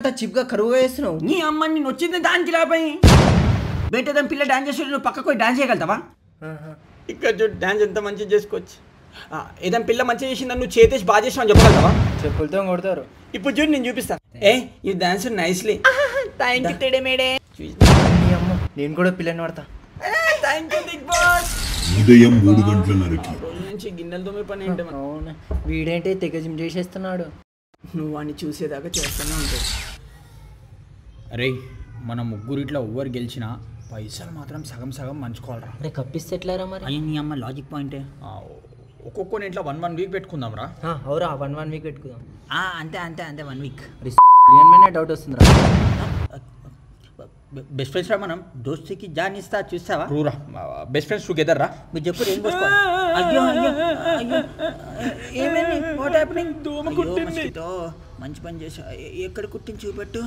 చిప్గా కరువుగా చేస్తున్నావు. నీ అమ్మ నేను వచ్చింది దానికి లాభం. బయట పిల్ల డాన్స్ చేసి నువ్వు పక్కకు పోయి డాన్స్ చేయగలుగుతావా? ఇక్కడ చూడు డాన్స్ ఎంత మంచిగా చేసుకోవచ్చు. ఏదైనా పిల్ల మంచిగా చేసిందా నువ్వు చేతేసి బాగా చేసావు అని చెప్పగలుగుతావా? చెప్పులతో కొడతారు. ఇప్పుడు చూడు నేను చూపిస్తాను. ఈ డాన్స్ నైస్లీ. థ్యాంక్ యూ టెడే మేడే. నేను కూడా పిల్లని పడతా. Thank you Big Boss. ఉదయం 3 గంటలకి రోజు నుంచి గిన్నెలతో పని ఏంటి? అవును, వీడేంటి తెగ జిమ్ చేసేస్తున్నాడు. నువ్వు వాడిని చూసేదాకా చేస్తూనే ఉంటావు. అరే మన ముగ్గురిట్లో ఎవ్వరు గెలిచినా పైసలు మాత్రం సగం సగం మంచుకోవాలరా. అరే కప్పిస్తే ఎట్లారా మరి? అయ్యి నీ అమ్మ లాజిక్ పాయింటే. ఒక్కొక్కని ఇంట్లో 1 వీక్ పెట్టుకుందాం రా. అవురా 1 వీక్ పెట్టుకుందాం. అంతే అంతే అంతే 1 వీక్. డౌట్ వస్తుందిరా. బెస్ట్ ఫ్రెండ్స్ రా మనం. దోస్తికి జాన్ ఇస్తా చూస్తావా? రూరా బెస్ట్ ఫ్రెండ్స్ టుగెదర్ రా. మీరు చెప్పు ఏం కోసుకోవాలి? అయ్యో అయ్యో అయ్యో ఏమైంది? What happening? దోమ కుట్టింది. మంచి పని చేసా. ఎక్కడ కుట్టింది చూపెట్టు.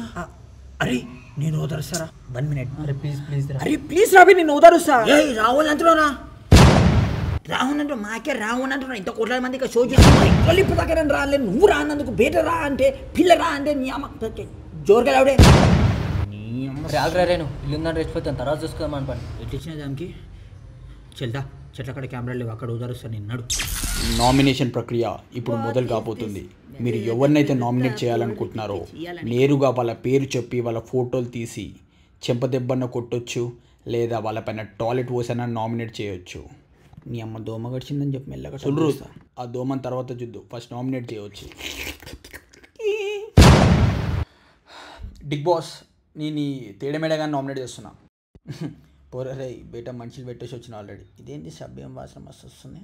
అరే నేను ఓదరుస్తారా 1 మినిట్. అరే ప్లీజ్ ప్లీజ్ రా. అరే ప్లీజ్ రాబి నేను ఓదరుస్తా. రాహుల్ అంటున్నారా? రాహుల్ అంటూ మాకే రాహుల్ అంటున్నా. ఇంత 1 కోట్ల మంది ఇక షో చూస్తున్నా. ఇప్పుడు దగ్గర రాలేదు. నువ్వు రానందుకు బేట రా అంటే పిల్ల రా అంటే నీ అమ్మ జోరుగా రావుడే. రాగరేను ఇల్లుందని రెచ్చిపోతాను. తర్వాత చూసుకుందాం అని పని. ఎట్టిచ్చిన దానికి చెల్దా చెట్లక్కడ కెమెరా లేవు. అక్కడ ఉదరుస్తాను నిన్నాడు. నామినేషన్ ప్రక్రియ ఇప్పుడు మొదలు కాబోతుంది. మీరు ఎవరినైతే నామినేట్ చేయాలనుకుంటున్నారో నేరుగా వాళ్ళ పేరు చెప్పి వాళ్ళ ఫోటోలు తీసి చెంపదెబ్బన్న కొట్టొచ్చు, లేదా వాళ్ళపైన టాయిలెట్ పోసైనా నామినేట్ చేయొచ్చు. నీ అమ్మ దోమ గడిచిందని చెప్పి మెల్లగా చూడరు. ఆ దోమని తర్వాత చూద్దు, ఫస్ట్ నామినేట్ చేయవచ్చు. బిగ్ బాస్ నేను తేడమేడగా నామినేట్ చేస్తున్నా. పోరే బయట మనుషులు పెట్టేసి వచ్చిన ఆల్రెడీ. ఇదేంటి సభ్యం వాసన మస్తు వస్తుంది.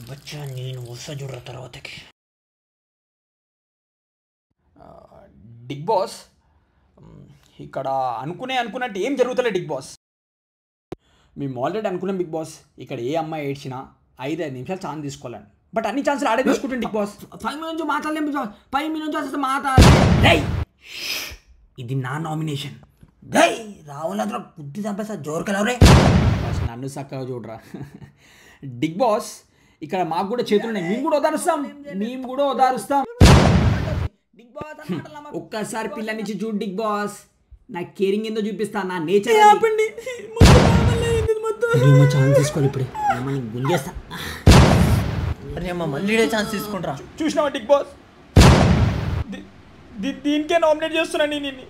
బచ్చా నేను వస్తా చూడరా తర్వాతకి. బిగ్ బాస్ ఇక్కడ అనుకున్నట్టు ఏం జరుగుతలే బిగ్ బాస్. మేము ఆల్రెడీ అనుకున్నాం బిగ్ బాస్. ఇక్కడ ఏ అమ్మాయి ఏడ్చినా 5 నిమిషాలు ఛాన్స్ తీసుకోవాలని. బట్ అన్ని ఛాన్సులు ఆడే తీసుకుంటాం బిగ్ బాస్. 5 మినిట్స్ నుంచి మాట్లాడలేం. 5 మినిట్స్ నుంచి అసలు మాట్లాడలే. ఇది నా నామినేషన్. రాహుల్ అంతా బుద్ధి చంపేస్తా జోరుకెళ్ళవరే. నన్ను చక్కగా చూడరా. బిగ్ బాస్ ఇక్కడ మాకు కూడా చేతులు ఉన్నాయి. మేము కూడా ఓదారుస్తాం. ఒక్కసారి పిల్ల నుంచి చూడు బిగ్ బాస్. నా కేరింగ్ ఏందో చూపిస్తా. నా నేచర్ ఛాన్స్ తీసుకోవాలి. ఇప్పుడే గుంజేస్తా. అరే అమ్మ మళ్ళీ ఛాన్స్ తీసుకుంటా. చూసినావా బిగ్ బాస్? దీనికే నామినేట్ చేస్తున్నా నేను.